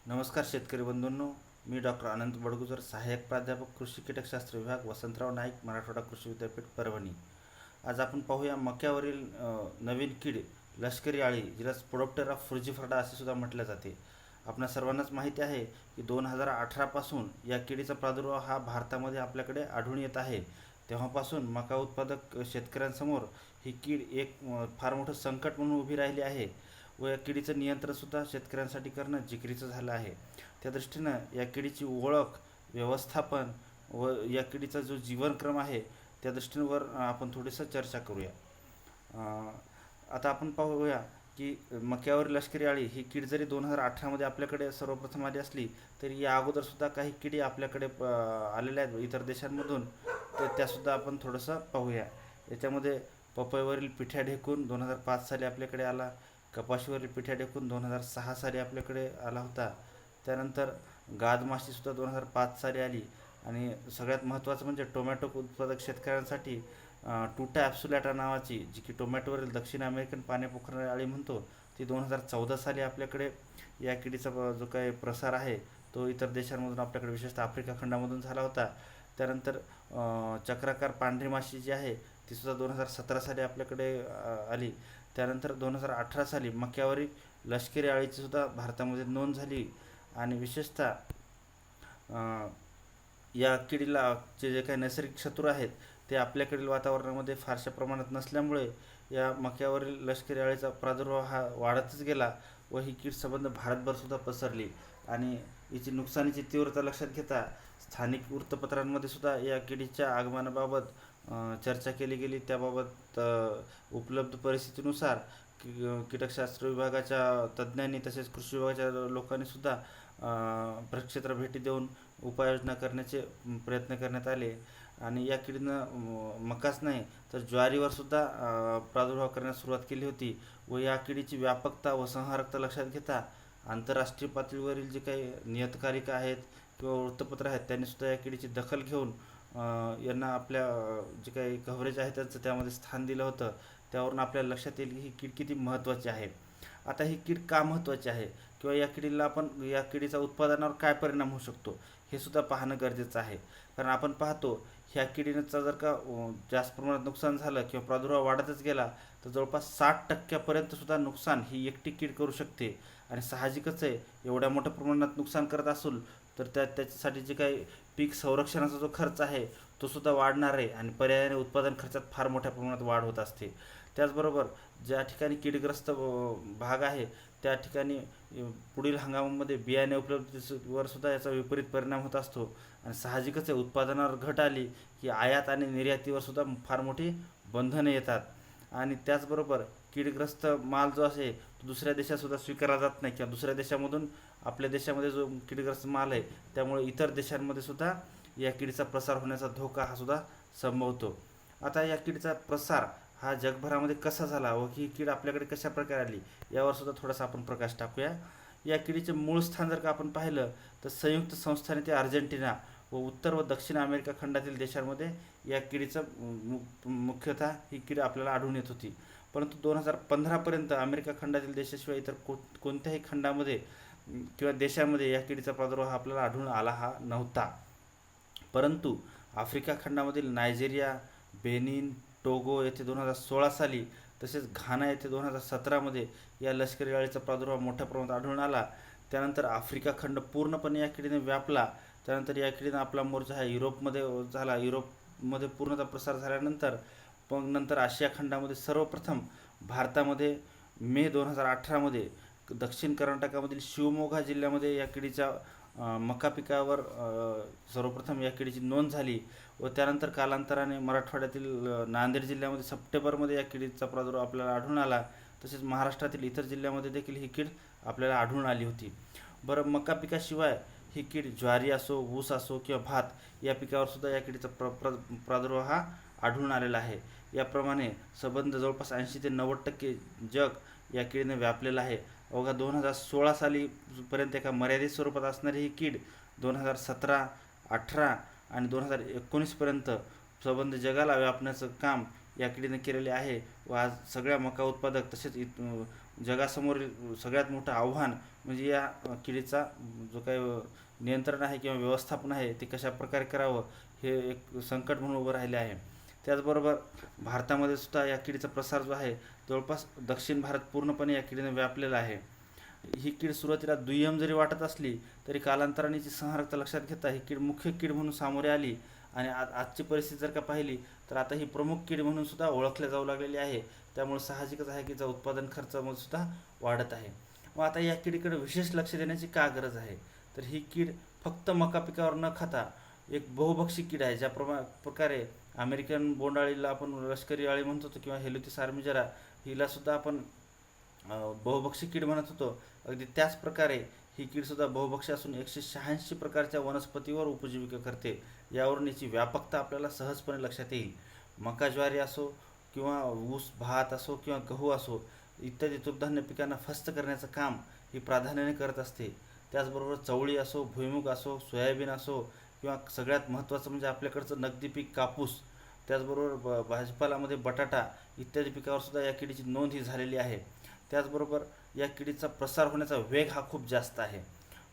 नमस्कार शेतकरी बंधूंनो. मी डॉक्टर अनंत बडगुजर, सहाय्यक प्राध्यापक कृषी कीटकशास्त्र विभाग, वसंतराव नाईक, मराठवाडा कृषी विद्यापीठ, परभणी. आज आपण पाहूया मक्यावरील नवीन कीड लष्करी अळी, जिला स्पोडोप्टेरा फ्रुजिफर्डा असे सुद्धा म्हटले जाते. आपणा सर्वांनाच माहिती आहे की 2018 पासून या किडीचा प्रादुर्भाव हा भारतामध्ये आपल्याकडे आढळून येत आहे. तेव्हापासून मका उत्पादक शेतकऱ्यांसमोर ही कीड एक फार मोठं संकट म्हणून उभी राहिली आहे व या किडीचं नियंत्रणसुद्धा शेतकऱ्यांसाठी करणं जिकिरीचं झालं आहे. त्या दृष्टीनं या किडीची ओळख, व्यवस्थापन व या किडीचा जो जीवनक्रम आहे त्या दृष्टींवर आपण थोडीसं चर्चा करूया. आता आपण पाहूया की मक्यावर लष्करी अळी ही कीड जरी 2018मध्ये आपल्याकडे सर्वप्रथम आली असली तरी या अगोदरसुद्धा काही किडी आपल्याकडे आलेल्या आहेत इतर देशांमधून, तर त्यासुद्धा आपण थोडंसं पाहूया. याच्यामध्ये पपईवरील पिठ्या ढेकून 2005 साली आपल्याकडे आला. कपाशीवरील पिठ्या ढेकून 2006 साली आपल्याकडे आला होता. त्यानंतर गादमाशीसुद्धा 2005 साली आली. आणि सगळ्यात महत्त्वाचं म्हणजे टोमॅटो उत्पादक शेतकऱ्यांसाठी टुटा ॲप्सुलॅटा नावाची, जी की टोमॅटोवरील दक्षिण अमेरिकन पाने पोखरणारी अळी म्हणतो, ती 2014 साली आपल्याकडे या किडीचा जो काही प्रसार आहे तो इतर देशांमधून आपल्याकडे विशेषतः आफ्रिका खंडामधून झाला होता. त्यानंतर चक्राकार पांढरी माशी जी आहे तीसुद्धा 2017 साली आपल्याकडे आली. त्यानंतर 2018 साली मक्यावरील लष्करी अळीचीसुद्धा भारतामध्ये नोंद झाली. आणि विशेषतः या किडीला जे काही नैसर्गिक शत्रू आहेत ते आपल्याकडील वातावरणामध्ये फारशा प्रमाणात नसल्यामुळे या मक्यावरील लष्करी अळीचा प्रादुर्भाव हा वाढतच गेला व ही कीड संबंध भारतभरसुद्धा पसरली. आणि हिची नुकसानीची तीव्रता लक्षात घेता स्थानिक वृत्तपत्रांमध्ये सुद्धा या किडीच्या आगमनाबाबत चर्चा केली गेली. त्याबाबत उपलब्ध परिस्थितीनुसार कीटकशास्त्र विभागाच्या तज्ज्ञांनी तसेच कृषी विभागाच्या लोकांनीसुद्धा प्रक्षेत्र भेटी देऊन उपाययोजना करण्याचे प्रयत्न करण्यात आले. आणि या किडीनं मकाच नाही तर ज्वारीवर सुद्धा प्रादुर्भाव करण्यास सुरुवात केली होती. व या किडीची व्यापकता व संहारकता लक्षात घेता आंतरराष्ट्रीय पातळीवरील जे काही नियतकालिका आहेत किंवा वृत्तपत्र आहेत त्यांनीसुद्धा या किडीची दखल घेऊन यांना आपल्या जे काही कव्हरेज आहे त्यांचं त्यामध्ये स्थान दिलं होतं. त्यावरून आपल्याला लक्षात येईल की ही कीड किती महत्त्वाची आहे. आता ही कीड का महत्त्वाची आहे किंवा या किडीचा उत्पादनावर काय परिणाम होऊ शकतो हे सुद्धा पाहणं गरजेचं आहे. कारण आपण पाहतो ह्या किडीचं जर का जास्त प्रमाणात नुकसान झालं किंवा प्रादुर्भाव वाढतच गेला तर जवळपास 60% सुद्धा नुकसान ही एकटी कीड करू शकते. आणि साहजिकच आहे, एवढ्या मोठ्या प्रमाणात नुकसान करत असेल तर त्याच्यासाठी जे काही पीक संरक्षणाचा जो खर्च आहे तो सुद्धा वाढणार आहे आणि पर्यायाने उत्पादन खर्चात फार मोठ्या प्रमाणात वाढ होत असते. त्याचबरोबर ज्या ठिकाणी कीडग्रस्त भाग आहे त्या ठिकाणी पुढील हंगामामध्ये बियाणे उपलब्धतेवर सुद्धा याचा विपरीत परिणाम होत असतो. आणि साहजिकच आहे, उत्पादनावर घट आली की आयात आणि निर्यातीवर सुद्धा फार मोठी बंधने येतात. आणि त्याचबरोबर कीडग्रस्त माल जो असेल तो दुसऱ्या देशातसुद्धा स्वीकारला जात नाही किंवा दुसऱ्या देशामधून आपल्या देशामध्ये जो कीडग्रस्त माल आहे त्यामुळे इतर देशांमध्ये सुद्धा या किडीचा प्रसार होण्याचा धोका हा सुद्धा संभवतो. आता या किडीचा प्रसार हा जगभरामध्ये कसा झाला व ही कीड आपल्याकडे कशा प्रकारे आली यावर सुद्धा थोडासा आपण प्रकाश टाकूया. या किडीचे मूळ स्थान जर का आपण पाहिलं तर संयुक्त संस्थाने ते अर्जेंटिना व उत्तर व दक्षिण अमेरिका खंडातील देशांमध्ये या किडीचं मुख्यतः ही कीड आपल्याला आढळून येत होती. परंतु 2015पर्यंत अमेरिका खंडातील देशाशिवाय इतर कोणत्याही खंडामध्ये किंवा देशामध्ये या किडीचा प्रादुर्भाव आपल्याला आढळून आला हा नव्हता. परंतु आफ्रिका खंडामधील नायजेरिया, बेनिन, टोगो येथे 2016 साली तसेच घाना येथे 2017मध्ये या लष्करी अळीचा प्रादुर्भाव मोठ्या प्रमाणात आढळून आला. त्यानंतर आफ्रिका खंड पूर्णपणे या किडीने व्यापला. त्यानंतर या किडीनं आपला मोर्चा हा युरोपमध्ये झाला. युरोपमध्ये पूर्णतः प्रसार झाल्यानंतर मग नंतर आशिया खंडामध्ये सर्वप्रथम भारतामध्ये मे 2018मध्ये दक्षिण कर्नाटकामधील शिवमोगा जिल्ह्यामध्ये या किडीच्या मका पिकावर सर्वप्रथम या किडीची नोंद झाली. व त्यानंतर कालांतराने मराठवाड्यातील नांदेड जिल्ह्यामध्ये सप्टेंबरमध्ये या किडीचा प्रादुर्भाव आपल्याला आढळून आला. तसेच महाराष्ट्रातील इतर जिल्ह्यामध्ये देखील ही कीड आपल्याला आढळून आली होती. बरं, मका पिकाशिवाय ही कीड ज्वारी असो, ऊस असो किंवा भात या पिकावर सुद्धा या किडीचा प्रादुर्भाव हा आढळून आलेला आहे. याप्रमाणे संबंध जवळपास 80 ते 90% जग या किडीने व्यापलेलं आहे. अवघा 2016 सालीपर्यंत एका मर्यादित स्वरूपात असणारी ही कीड 2017, 18 आणि 2019पर्यंत संबंध जगाला व्यापण्याचं काम या किडीने केलेले आहे. व आज सगळ्या मका उत्पादक तसेच जगासमोरील सगळ्यात मोठं आव्हान म्हणजे या किडीचा जो काही नियंत्रण आहे किंवा व्यवस्थापन आहे ते कशा प्रकारे करावं हे एक संकट म्हणून उभं राहिले आहे. त्याचबरोबर भारतामध्ये सुद्धा या किडीचा प्रसार जो आहे जवळपास दक्षिण भारत पूर्णपणे या किडीने व्यापलेला आहे. ही कीड सुरुवातीला दुय्यम जरी वाटत असली तरी कालांतराने ची संहारकता लक्षात घेता ही कीड मुख्य कीड म्हणून सामोरे आली आणि आजची परिस्थिती जर का पाहिली तर आता ही प्रमुख कीड म्हणून सुद्धा ओळखले जाऊ लागलेली आहे. त्यामुळे साहजिकच आहे की तिचा उत्पादन खर्चामध्ये सुद्धा वाढत आहे. मग आता या किडीकडे विशेष लक्ष देण्याची का गरज आहे, तर ही कीड फक्त मका पिकावर न खाता एक बहुभक्षी कीड आहे. ज्या प्रकारे अमेरिकन बोंडाळीला आपण लष्करी अळी म्हणत होतो किंवा हेलोथिस आर्मिजरा हिला सुद्धा आपण बहुभक्षी कीड म्हणत होतो, अगदी त्याच प्रकारे ही कीडसुद्धा बहुभक्षी असून 186 प्रकारच्या वनस्पतीवर उपजीविका करते. यावरून याची व्यापकता आपल्याला सहजपणे लक्षात येईल. मका ज्वारी असो किंवा ऊस भात असो किंवा गहू असो इत्यादी तृणधान्य पिकांना फस्त करण्याचं काम ही प्राधान्याने करत असते. त्याचबरोबर चवळी असो, भुईमुग असो, सोयाबीन असो किंवा सगळ्यात महत्त्वाचं म्हणजे आपल्याकडचं नगदी पीक कापूस, त्याचबरोबर भाजीपाल्यामध्ये बटाटा इत्यादी पिकावर सुद्धा या किडीची नोंद ही झालेली आहे. त्याचबरोबर या किडीचा प्रसार होण्याचा वेग हा खूप जास्त आहे.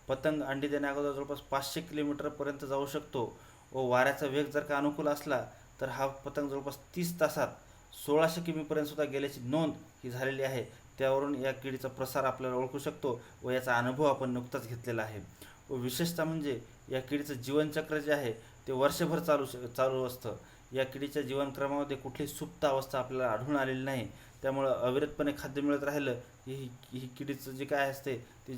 पतंग अंडी देण्याअगोदर जवळपास 500 किलोमीटरपर्यंत जाऊ शकतो व वाऱ्याचा वेग जर का अनुकूल असला तर हा पतंग जवळपास 30 तासात 1600 किमीपर्यंत सुद्धा गेल्याची नोंद ही झालेली आहे. त्यावरून या किडीचा प्रसार आपल्याला ओळखू शकतो व याचा अनुभव आपण नुकताच घेतलेला आहे. व विशेषतः म्हणजे या किडीचं जीवनचक्र जे आहे ते वर्षभर चालू असतं. या किडीच्या जीवनक्रमामध्ये कुठलीही सुप्त अवस्था आपल्याला आढळून आलेली नाही. त्यामुळं अविरतपणे खाद्य मिळत राहिलं की ही किडीचं जे काय असते ती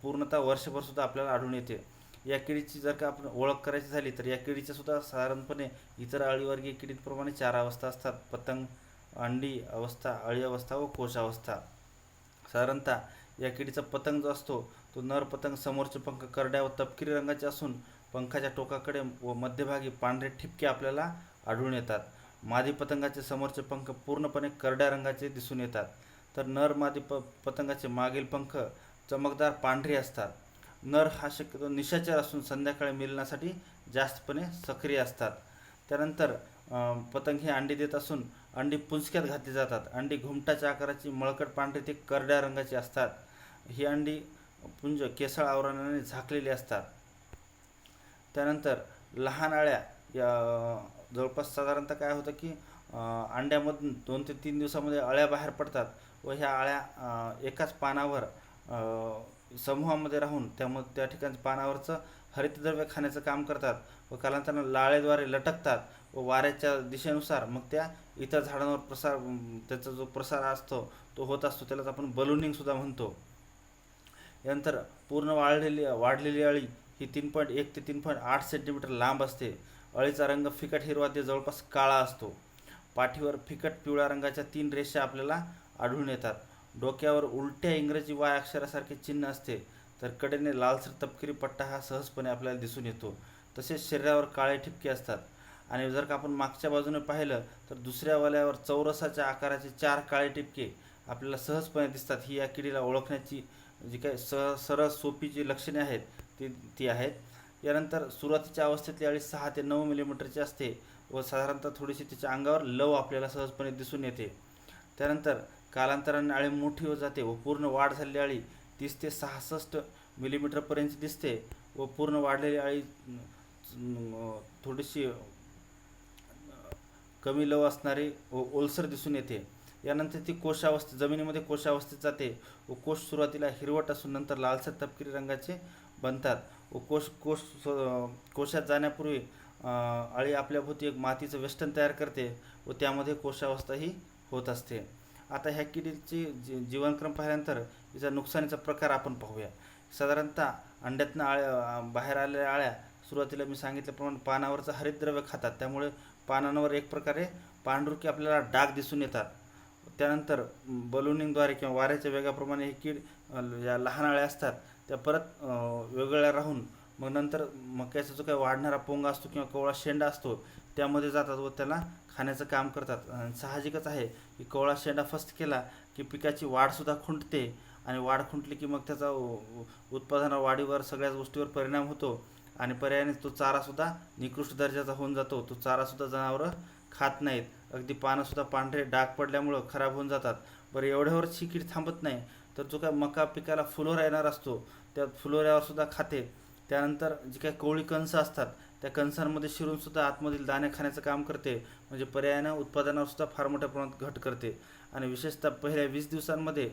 पूर्णतः वर्षभर सुद्धा आपल्याला आढळून येते. या किडीची जर का आपण ओळख करायची झाली तर या किडीच्या सुद्धा साधारणपणे इतर अळीवर्गीय किडींप्रमाणे 4 अवस्था असतात: पतंग, अंडी अवस्था, अळी अवस्था व कोश अवस्था. साधारणतः या किडीचा पतंग जो असतो तो नर पतंग समोरचे पंख करड्या व तपकिरी रंगाचे असून पंखाच्या टोकाकडे व मध्यभागी पांढरे ठिपके आपल्याला आढळून येतात. मादी पतंगाचे समोरचे पंख पूर्णपणे करड्या रंगाचे दिसून येतात, तर नर मादी पतंगाचे मागील पंख चमकदार पांढरे असतात. नर हा शक्यतो निशाचर असून संध्याकाळी मिलनासाठी जास्तपणे सक्रिय असतात. त्यानंतर पतंग हे अंडी देत असून अंडी पुंजक्यात घातली जातात. अंडी घुमटाच्या आकाराची मळकट पांढरी ते करड्या रंगाची असतात. ही अंडी पुंज केसळ आवरणाने झाकलेली असतात. त्यानंतर लहान अळ्या या जवळपास साधारणतः काय होतं की अंड्यामधून 2 ते 3 दिवसामध्ये अळ्या बाहेर पडतात व ह्या अळ्या एकाच पानावर समूहामध्ये राहून त्या ठिकाणी पानावरचं हरितद्रव्य खाण्याचं काम करतात व कालांतराने लाळेद्वारे लटकतात व वाऱ्याच्या दिशेनुसार मग त्या इतर झाडांवर त्याचा जो प्रसार असतो तो होत असतो. त्यालाच आपण बलूनिंग सुद्धा म्हणतो. यानंतर पूर्ण वाढलेली अळी ही 3.1 ते 3.8 सेंटीमीटर लांब असते. अळीचा रंग फिकट हिरवा ते जवळपास काळा असतो. पाठीवर फिकट पिवळ्या रंगाच्या 3 रेषा आपल्याला आढळून येतात. डोक्यावर उलट्या इंग्रजी वाय अक्षरासारखे चिन्ह असते, तर कडेने लालसर तपकिरी पट्टा हा सहजपणे आपल्याला दिसून येतो. तसेच शरीरावर काळे ठिपके असतात. आणि जर का आपण मागच्या बाजूने पाहिलं तर दुसऱ्या वल्यावर चौरसाच्या आकाराचे 4 काळे ठिपके आपल्याला सहजपणे दिसतात. ही या किडीला ओळखण्याची जी काही सरळ सोपी जी लक्षणे आहेत ती आहेत. यानंतर सुरुवातीच्या अवस्थेतली अळी 6 ते 9 मिलीमीटरची असते व साधारणतः थोडीशी तिच्या अंगावर लव आपल्याला सहजपणे दिसून येते. त्यानंतर कालांतराने अळी मोठी होत जाते व पूर्ण वाढ झालेली अळी 30 ते 66 मिलीमीटरपर्यंत दिसते व पूर्ण वाढलेली अळी थोडीशी कमी लव असणारी व ओलसर दिसून येते. यानंतर ती जमिनीमध्ये कोशावस्थेत जाते व कोश सुरुवातीला हिरवट असून नंतर लालसर तपकिरी रंगाचे बनतात व कोशात जाण्यापूर्वी अळी आपल्याभोवती एक मातीचं वेष्टन तयार करते व त्यामध्ये कोशावस्था ही होत असते. आता ह्या किडीची जीवनक्रम पाहिल्यानंतर हिचा नुकसानीचा प्रकार आपण पाहूया. साधारणतः अंड्यातनं बाहेर आलेल्या अळ्या सुरुवातीला मी सांगितल्याप्रमाणे पानावरचं हरितद्रव्य खातात, त्यामुळे पानांवर एक प्रकारे पांढुरकी आपल्याला डाग दिसून येतात. त्यानंतर बलूनिंगद्वारे किंवा वाऱ्याच्या वेगाप्रमाणे ही कीड या लहान अळ्या असतात त्या परत वेगळ्या राहून मग नंतर मक्याचा जो काही वाढणारा पोंगा असतो किंवा कवळा शेंडा असतो त्यामध्ये जातात व त्याला खाण्याचं काम करतात. साहजिकच आहे की कवळा शेंडा फस्त केला की पिकाची वाढसुद्धा खुंटते आणि वाढ खुंटली की मग त्याचा वाढीवर सगळ्याच गोष्टीवर परिणाम होतो आणि पर्यायाने तो चारासुद्धा निकृष्ट दर्जाचा होऊन जातो. तो चारासुद्धा जनावरं खात नाहीत. अगदी पानंसुद्धा पांढरे डाग पडल्यामुळं खराब होऊन जातात बरं, एवढ्यावरच ही कीड थांबत नाही, तर जो काय मका पिकाला फुलोरा येणार असतो त्या फुलोऱ्यावर सुद्धा खाते. त्यानंतर जी काही कोवळी कंस असतात त्या कंसांमध्ये शिरून सुद्धा आतमधील दाणे खाण्याचं काम करते. म्हणजे पर्यायानं उत्पादनावर सुद्धा फार मोठ्या प्रमाणात घट करते. आणि विशेषतः पहिल्या 20 दिवसांमध्ये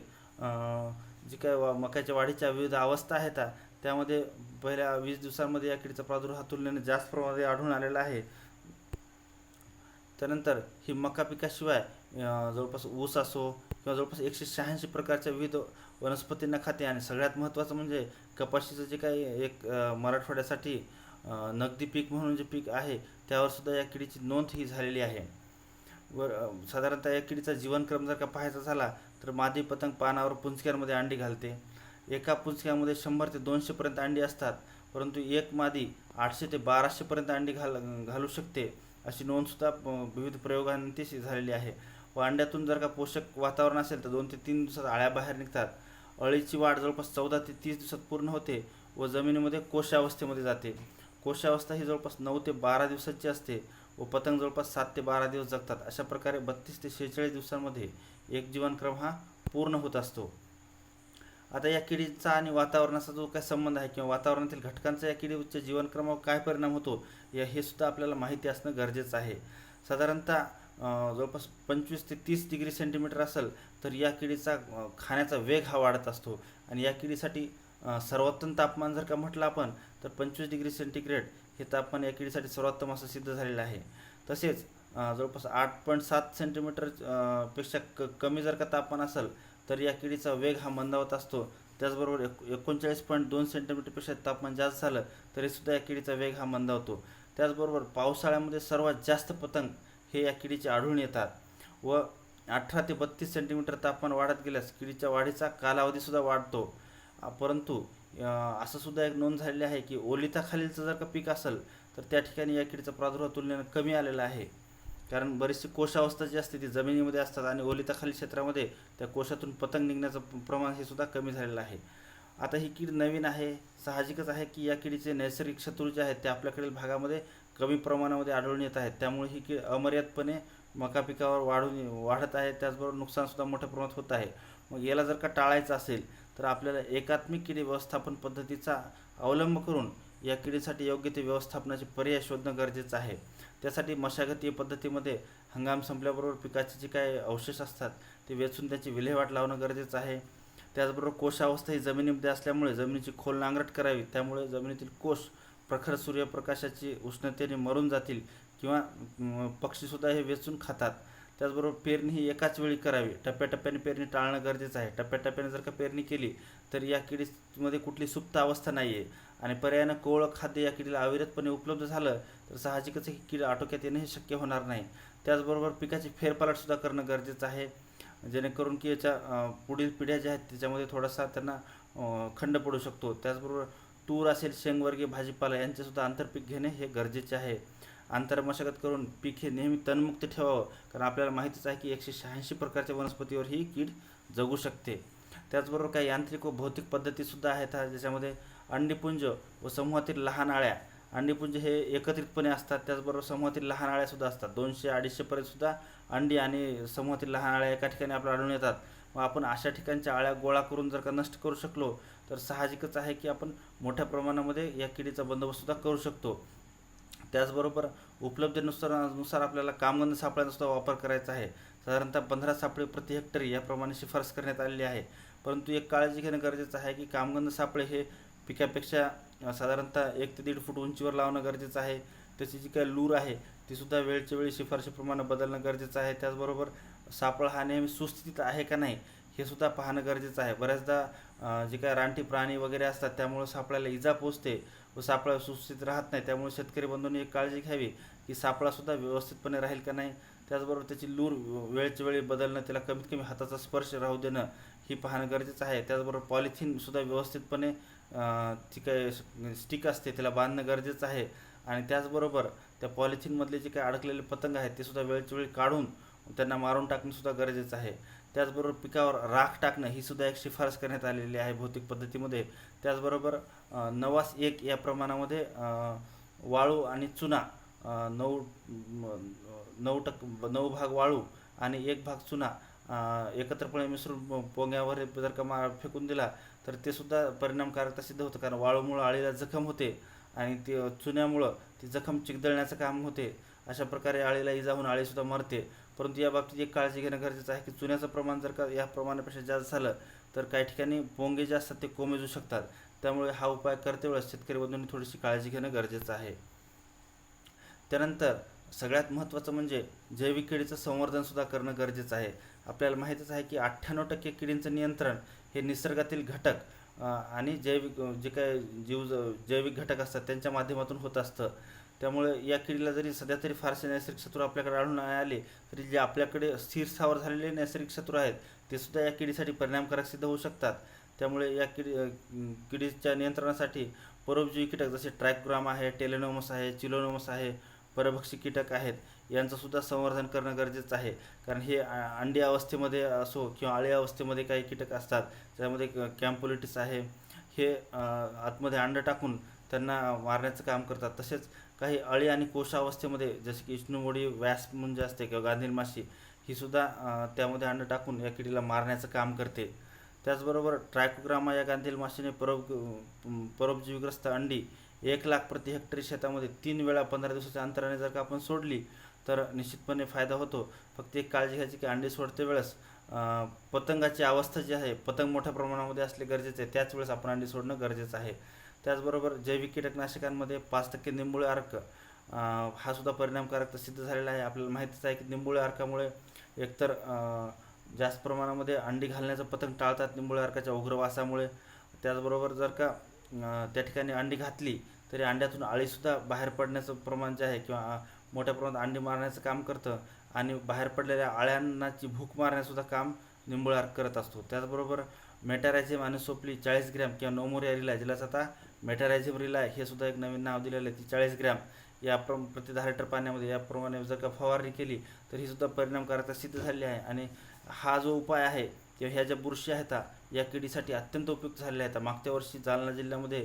जी काय मक्याच्या वाढीच्या विविध अवस्था आहेत त्यामध्ये पहिल्या 20 दिवसांमध्ये या किडीचा प्रादुर्भाव तुलनेने जास्त प्रमाणात आढळून आलेला आहे. त्यानंतर ही मका पिकाशिवाय जवळपास ऊस असो किंवा जवळपास 186 प्रकारच्या विविध वनस्पतींना खाते. आणि सगळ्यात महत्त्वाचं म्हणजे कपाशीचं जे काही एक मराठवाड्यासाठी नगदी पीक म्हणून जे पीक आहे त्यावर सुद्धा या किडीची नोंद ही झालेली आहे. वर साधारणतः या किडीचा जीवनक्रम जर का पाहायचा झाला तर मादी पतंग पानावर पुंजक्यांमध्ये अंडी घालते. एका पुंजक्यामध्ये 100 ते 200 पर्यंत अंडी असतात, परंतु एक मादी 800 ते 1200 पर्यंत अंडी घालू शकते, अशी नोंदसुद्धा विविध प्रयोगांती झालेली आहे. व अंड्यातून जर का पोषक वातावरण असेल तर 2 ते 3 दिवसात अळ्या बाहेर निघतात. अळीची वाढ जवळपास 14 ते 30 दिवसात पूर्ण होते व जमिनीमध्ये कोशावस्थेमध्ये जाते. कोशावस्था ही जवळपास 9 ते 12 दिवसाची असते व पतंग जवळपास 7 ते 12 दिवस जगतात. अशा प्रकारे 32 ते 46 दिवसांमध्ये एक जीवनक्रम हा पूर्ण होत असतो. आता या किडीचा आणि वातावरणाचा जो काय संबंध आहे किंवा वातावरणातील घटकांचा या किडीच्या जीवनक्रमावर काय परिणाम होतो हे सुद्धा आपल्याला माहिती असणं गरजेचं आहे. साधारणतः जवळपास 25 ते 30 डिग्री सेंटीमीटर असेल तर या किडीचा खाण्याचा वेग हा वाढत असतो. आणि या किडीसाठी सर्वोत्तम तापमान जर का म्हटलं आपण तर 25 डिग्री सेंटीग्रेड हे तापमान या किडीसाठी सर्वोत्तम असं सिद्ध झालेलं आहे. तसेच जवळपास 8.7 सेंटीमीटर पेक्षा कमी जर का तापमान असेल तर या किडीचा वेग हा मंदावत असतो. त्याचबरोबर 39.2 सेंटीमीटरपेक्षा तापमान जास्त झालं तरीसुद्धा या किडीचा वेग हा मंदावतो. त्याचबरोबर पावसाळ्यामध्ये सर्वात जास्त पतंग हे या किडीचे आढळून येतात व 18 ते 32 सेंटीमीटर तापमान वाढत गेल्यास किडीच्या वाढीचा कालावधीसुद्धा वाढतो. परंतु असं सुद्धा एक नोंद झालेली आहे की ओलिताखालीलचं जर का पीक असेल तर त्या ठिकाणी या किडीचा प्रादुर्भाव तुलनेने कमी आलेला आहे. कारण बरीचशी कोशावस्था जी असते ती जमिनीमध्ये असतात आणि ओलिताखालील क्षेत्रामध्ये त्या कोशातून पतंग निघण्याचं प्रमाण हे सुद्धा कमी झालेलं आहे. आता ही कीड नवीन आहे, साहजिकच आहे की या किडीचे नैसर्गिक शत्रू जे आहेत ते आपल्याकडील भागामध्ये कमी प्रमाणामध्ये आढळून येत आहेत. त्यामुळे ही कीड अमर्यादपणे मका पिकावर वाढत आहे. त्याचबरोबर नुकसानसुद्धा मोठ्या प्रमाणात होत आहे. मग याला जर का टाळायचं असेल तर आपल्याला एकात्मिक कीड व्यवस्थापन पद्धतीचा अवलंब करून या किडीसाठी योग्य ते व्यवस्थापनाचे पर्याय शोधणं गरजेचं आहे. त्यासाठी मशागती पद्धतीमध्ये हंगाम संपल्याबरोबर पिकाचे जे काही अवशेष असतात ते वेचून त्याची विल्हेवाट लावणं गरजेचं आहे. त्याचबरोबर कोशावस्था ही जमिनीमध्ये असल्यामुळे जमिनीची खोल नांगरट करावी, त्यामुळे जमिनीतील कोश प्रखर सूर्यप्रकाशाची उष्णतेने मरून जातील किंवा पक्षीसुद्धा हे वेचून खातात. त्याचबरोबर पेरणी ही एकाच वेळी करावी, टप्प्याटप्प्याने पेरणी टाळणं गरजेचं आहे. टप्प्याटप्प्याने जर का पेरणी केली तर या किडीमध्ये कुठली सुप्त अवस्था नाही आहे आणि पर्यायानं कोवळं खाद्य या किडीला अविरतपणे उपलब्ध झालं तर साहजिकच ही कीड आटोक्यात येणं हे शक्य होणार नाही. त्याचबरोबर पिकाची फेरपालटसुद्धा करणं गरजेचं आहे, जेणेकरून की याच्या पुढील पिढ्या ज्या आहेत त्याच्यामध्ये थोडासा त्यांना खंड पडू शकतो. त्याचबरोबर तूर असेल, शेंगवर्गीय भाजीपाला यांचेसुद्धा आंतरपीक घेणे हे गरजेचे आहे. आंतरमशागत करून पीक हे नेहमी तणमुक्त ठेवावं, कारण आपल्याला माहितीच आहे की 186 प्रकारच्या वनस्पतीवर ही कीड जगू शकते. त्याचबरोबर काही यांत्रिक व भौतिक पद्धतीसुद्धा आहेत ज्याच्यामध्ये अंडीपुंज व समूहातील लहान अळ्या. अंडीपुंज हे एकत्रितपणे असतात, त्याचबरोबर समूहातील लहान अळ्यासुद्धा असतात. 200-250 पर्यंतसुद्धा अंडी आणि समूहातील लहान अळ्या एका ठिकाणी आपल्याला आढळून येतात. मग आपण अशा ठिकाणच्या अळ्या गोळा करून जर का नष्ट करू शकलो तर साहजिकच आहे की आपण मोठ्या प्रमाणामध्ये या किडीचा बंदोबस्तसुद्धा करू शकतो. त्याचबरोबर उपलब्धतेनुसार आपल्याला कामगंध सापळ्यांचा सुद्धा वापर करायचा आहे. साधारणतः 15 सापळे प्रति हेक्टरी याप्रमाणे शिफारस करण्यात आलेली आहे. परंतु एक काळजी घेणं गरजेचं आहे की कामगंध सापळे हे पिकापेक्षा साधारणतः 1 ते 1.5 फूट उंचीवर लावणं गरजेचं आहे. त्याची जी काही लूर आहे तीसुद्धा वेळच्या वेळी शिफारशीप्रमाणे बदलणं गरजेचं आहे. त्याचबरोबर सापळा हा नेहमी सुस्थितीत आहे का नाही हे सुद्धा पाहणं गरजेचं आहे. बऱ्याचदा जे काही रानटी प्राणी वगैरे असतात त्यामुळे सापळ्याला इजा पोचते व सापळा सुस्थितीत राहत नाही. त्यामुळे शेतकरी बंधूंनी एक काळजी घ्यावी की सापळासुद्धा व्यवस्थितपणे राहील का नाही. त्याचबरोबर त्याची लूर वेळच्या वेळी बदलणं, त्याला कमीत कमी हाताचा स्पर्श राहू देणं ही पाहणं गरजेचं आहे. त्याचबरोबर पॉलिथिनसुद्धा व्यवस्थितपणे ती काय स्टिक असते त्याला बांधणं गरजेचं आहे. आणि त्याचबरोबर त्या पॉलिथिनमधले जे काही अडकलेले पतंग आहेत ते सुद्धा वेळच्या वेळी काढून त्यांना मारून टाकणंसुद्धा गरजेचं आहे. त्याचबरोबर पिकावर राख टाकणं ही सुद्धा एक शिफारस करण्यात आलेली आहे भौतिक पद्धतीमध्ये. त्याचबरोबर 9:1 या प्रमाणामध्ये वाळू आणि चुना 9 भाग वाळू आणि 1 भाग चुना एकत्रपणे मिसळून पोंग्यावर जर का फेकून दिला तर ते सुद्धा परिणामकारकता सिद्ध होतं, कारण वाळूमुळं अळीला जखम होते आणि ती चुन्यामुळं ती जखम चिकदळण्याचं काम होते. अशा प्रकारे अळीला इजा होऊन अळीसुद्धा मरते. परंतु या बाबतीत एक काळजी घेणं गरजेचं आहे की चुन्याचं प्रमाण जर का या प्रमाणापेक्षा जास्त झालं तर काही ठिकाणी पोंगे जे असतात ते कोमेजू शकतात. त्यामुळे हा उपाय करते वेळेस शेतकरी बंधूंनी थोडीशी काळजी घेणं गरजेचं आहे. त्यानंतर सगळ्यात महत्त्वाचं म्हणजे जैविक किडीचं संवर्धनसुद्धा करणं गरजेचं आहे. आपल्याला माहीतच आहे की 98% किडींचं नियंत्रण हे निसर्गातील घटक आणि जैविक जे काय जैविक घटक असतात त्यांच्या माध्यमातून होत असतं. त्यामुळे या किडीला जरी सध्या तरी फारसे नैसर्गिक शत्रू आपल्याकडे आढळून नाही आले तरी जे आपल्याकडे स्थिर स्थावर झालेले नैसर्गिक शत्रू आहेत ते सुद्धा या किडीसाठी परिणामकारक सिद्ध होऊ शकतात. त्यामुळे या किडीच्या नियंत्रणासाठी परोपजीवी कीटक जसे ट्रायकोग्रामा आहे, टेलेनोमस आहे, चिलोनोमस आहे, परभक्षी कीटक आहेत यांचं सुद्धा संवर्धन करणं गरजेचं आहे. कारण हे अंडी अवस्थेमध्ये असो किंवा अळी अवस्थेमध्ये काही कीटक असतात, त्यामध्ये कॅम्पोलिटिस आहे, हे आतमध्ये अंडं टाकून त्यांना मारण्याचं काम करतात. तसेच काही अळी आणि कोशावस्थेमध्ये जसे की इष्णुमोडी वॅस्प म्हणजे असते किंवा गांधील माशी ही सुद्धा त्यामध्ये अंडं टाकून या किडीला मारण्याचं काम करते. त्याचबरोबर ट्रायकोग्रामा या गांधील माशीने परोपजीवीग्रस्त अंडी 1,00,000 प्रति हेक्टरी शेतामध्ये 3 वेळा 15 दिवसाच्या अंतराने जर का आपण सोडली तर निश्चितपणे फायदा होतो. फक्त एक काळजी घ्यायची की अंडी सोडते वेळेस पतंगाची अवस्था जी आहे, पतंग मोठ्या प्रमाणामध्ये असले गरजेचे आहे, त्याच वेळेस आपण अंडी सोडणं गरजेचं आहे. त्याचबरोबर जैविक कीटकनाशकांमध्ये 5% निंबोळे अर्क हा सुद्धा परिणामकारक सिद्ध झालेला आहे. आपल्याला माहितीच आहे की निंबोळे अर्कामुळे एकतर जास्त प्रमाणामध्ये अंडी घालण्याचं पतंग टाळतात निंबोळे अर्काच्या उग्र वासामुळे. त्याचबरोबर जर का त्या ठिकाणी अंडी घातली तरी अंड्यातून अळीसुद्धा बाहेर पडण्याचं प्रमाण जे आहे किंवा मोठ्या प्रमाणात अंडी मारण्याचं काम करतं आणि बाहेर पडलेल्या अळ्यांनाची भूक मारण्यासुद्धा काम निंबोळे अर्क करत असतो. त्याचबरोबर मेटारायझियम आणि सोपली 40 ग्रॅम किंवा नोमोरिया रिलाय, ज्यालाच आता मेटारायझियम रिलाय हे सुद्धा एक नवीन नाव दिलेलं आहे, ती 40 ग्रॅम या प्रति 10 लिटर पाण्यामध्ये याप्रमाणे जर का फवारणी केली तर ही सुद्धा परिणामकारकता सिद्ध झाली आहे. आणि हा जो उपाय आहे किंवा ह्या ज्या बुरशी आहेत या किडीसाठी अत्यंत उपयुक्त झालेल्या आहेत. मागच्या वर्षी जालना जिल्ह्यामध्ये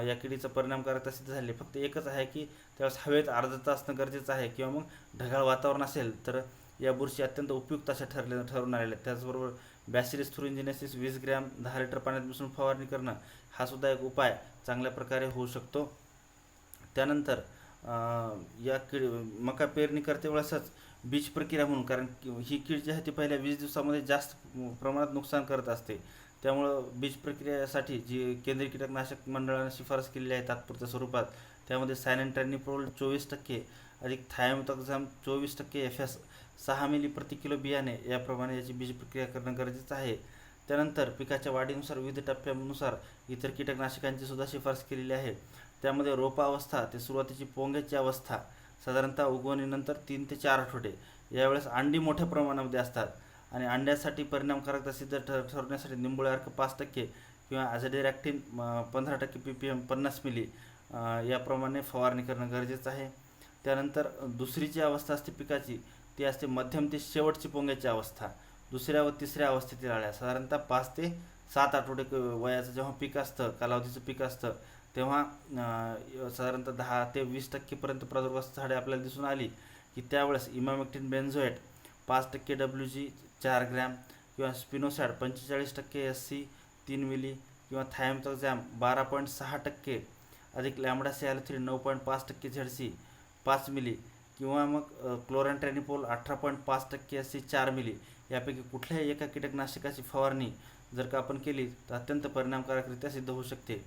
या किडीचा परिणामकारकता सिद्ध झाली. फक्त एकच आहे की त्यावेळेस हवेत आर्द्रता असणं गरजेचं आहे किंवा मग ढगाळ वातावरण असेल तर या बुरशी अत्यंत उपयुक्त अशा ठरून आलेल्या आहेत. त्याचबरोबर बॅसिलिस थुरिंजिनेसिस 20 ग्रॅम 10 लिटर पाण्यात मिसळून फवारणी करणं हा सुद्धा एक उपाय चांगल्या प्रकारे होऊ शकतो. त्यानंतर या मका पेरणी करते वेळेसच बीज प्रक्रिया म्हणून, कारण ही कीड जी आहे ती पहिल्या 20 दिवसामध्ये जास्त प्रमाणात नुकसान करत असते. त्यामुळं बीज प्रक्रियेसाठी जी केंद्रीय कीटकनाशक मंडळाने शिफारस केलेली आहे तात्पुरत्या स्वरूपात, त्यामध्ये सायनेंट्रॅनिप्रोल 24% अधिक थायोमेथॉक्झाम 24% FS 6 मिली प्रति किलो बियाणे याप्रमाणे याची बीज प्रक्रिया करणं गरजेचं आहे. त्यानंतर पिकाच्या वाढीनुसार विविध टप्प्यानुसार इतर कीटकनाशकांची सुद्धा शिफारस केलेली आहे. त्यामध्ये रोपावस्था ते सुरुवातीची पोंग्याची अवस्था साधारणतः उगवणीनंतर 3 ते 4 आठवडे यावेळेस अंडी मोठ्या प्रमाणामध्ये असतात आणि अंड्यासाठी परिणामकारकता सिद्ध ठरवण्यासाठी निंबोळे अर्क 5% किंवा ॲझोडिरॅक्टिन 15% ppm 50 मिली याप्रमाणे फवारणी करणं गरजेचं आहे. त्यानंतर दुसरी जी अवस्था असते पिकाची ती असते मध्यम ते शेवटची पोंग्याची अवस्था. दुसऱ्या व तिसऱ्या अवस्थेतील अळ्या साधारणतः 5 ते 7 आठवडे वयाचं जेव्हा पीक असतं, कालावधीचं पीक असतं, तेव्हा साधारणतः 10 ते 20% पर्यंत प्रादुर्भावाची झाडे आपल्याला दिसून आली की त्यावेळेस इमामेक्टिन बेन्झोएट 5% WG 4 ग्रॅम किंवा स्पिनोसॅड 45% SC 3 मिली किंवा थायमेथॉक्झॅम 12.6% अधिक लॅम्बडासियालिथ्रिन 9.5% ZC 5 मिली किंवा मग क्लोरॅन्ट्रॅनिपोल 18.5% SC 4 मिली यापैकी कुठल्याही एका कीटकनाशकाची फवारणी जर का आपण केली तर अत्यंत परिणामकारकरित्या सिद्ध होऊ शकते.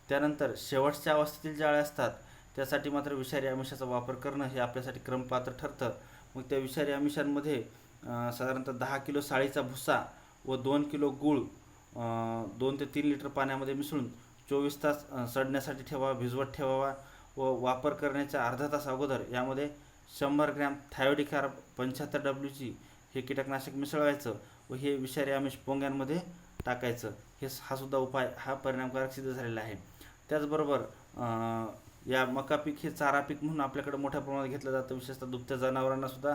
त्यानंतर शेवटच्या अवस्थेतील ज्या अळ्या असतात त्यासाठी मात्र विषारी आमिषाचा वापर करणं हे आपल्यासाठी क्रमपात्र ठरतं. मग त्या विषारी आमिषांमध्ये साधारणतः 10 किलो साळीचा भुसा व 2 किलो गूळ 2 ते 3 लिटर पाण्यामध्ये मिसळून 24 तास सडण्यासाठी ठेवावा, भिजवत ठेवावा व वापर करण्याच्या अर्धा तास अगोदर यामध्ये 100 ग्रॅम थायोडिकार्ब 75 WG हे कीटकनाशक मिसळवायचं व हे विषारी आमिष पोंग्यांमध्ये टाकायचं. हा सुद्धा उपाय हा परिणामकारक सिद्ध झालेला आहे. त्याचबरोबर या मका पीक हे चारा पीक म्हणून आपल्याकडे मोठ्या प्रमाणात घेतलं जातं. विशेषतः दुभत्या जनावरांना सुद्धा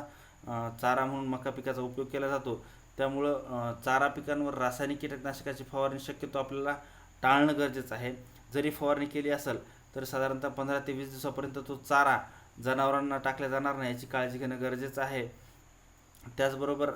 चारा म्हणून मका पिकाचा उपयोग केला जातो. त्यामुळं चारा पिकांवर रासायनिक कीटकनाशकाची फवारणी शक्यतो आपल्याला टाळणं गरजेचं आहे. जरी फवारणी केली असेल तर साधारणतः 15 ते 20 दिवसापर्यंत तो चारा जनावरांना टाकला जाणार नाही याची काळजी घेणं गरजेचं आहे. त्याचबरोबर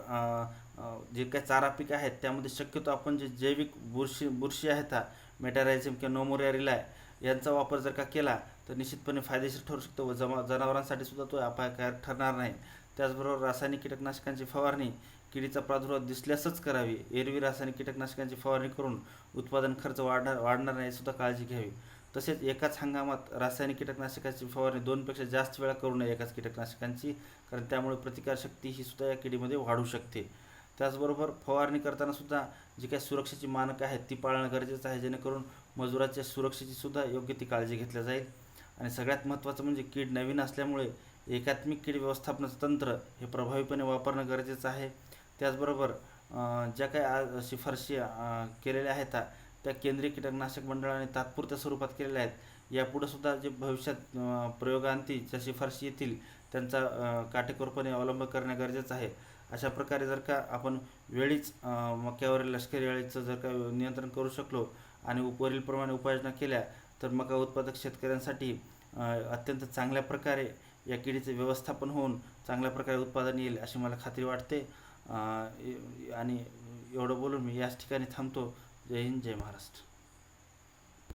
जे काही चारा पीक आहेत त्यामध्ये शक्यतो आपण जे जैविक बुरशी आहेत, हा मेटारायझम किंवा नोमोरिया रिलाय यांचा वापर जर का केला तर निश्चितपणे फायदेशीर ठरू शकतो व जनावरांसाठी सुद्धा तो अपायकारक ठरणार नाही. त्याचबरोबर रासायनिक कीटकनाशकांची फवारणी किडीचा प्रादुर्भाव दिसल्यासच करावी. एरवी रासायनिक कीटकनाशकांची फवारणी करून उत्पादन खर्च वाढणार नाही सुद्धा काळजी घ्यावी. तसेच एकाच हंगामात रासायनिक कीटकनाशकांची फवारणी 2पेक्षा जास्त वेळा करू नये एकाच कीटकनाशकांची, कारण त्यामुळे प्रतिकारशक्ती ही सुद्धा या किडीमध्ये वाढू शकते. त्याचबरोबर फवारणी करताना सुद्धा जी काही सुरक्षेची मानकं आहेत ती पाळणं गरजेचं आहे, जेणेकरून मजुराच्या सुरक्षेची सुद्धा योग्य ती काळजी घेतली जाईल. आणि सगळ्यात महत्त्वाचं म्हणजे कीड नवीन असल्यामुळे एकात्मिक कीड व्यवस्थापनाचं तंत्र हे प्रभावीपणे वापरणं गरजेचं आहे. त्याचबरोबर ज्या काही शिफारशी केलेल्या आहेत त्या केंद्रीय कीटकनाशक मंडळाने तात्पुरत्या स्वरूपात केलेल्या आहेत. यापुढे सुद्धा जे भविष्यात प्रयोगांती ज्या शिफारशी येतील त्यांचा काटेकोरपणे अवलंब करणं गरजेचं आहे. अशा प्रकारे जर का आपण वेळीच मक्यावरील लष्करी अळीचं जर का नियंत्रण करू शकलो आणि वरीलप्रमाणे उपाययोजना केल्या तर मका उत्पादक शेतकऱ्यांसाठी अत्यंत चांगल्या प्रकारे या किडीचे व्यवस्थापन होऊन चांगल्या प्रकारे उत्पादन येईल अशी मला खात्री वाटते. आणि एवढं बोलून मी याच ठिकाणी थांबतो. जय हिंद, जय महाराष्ट्र.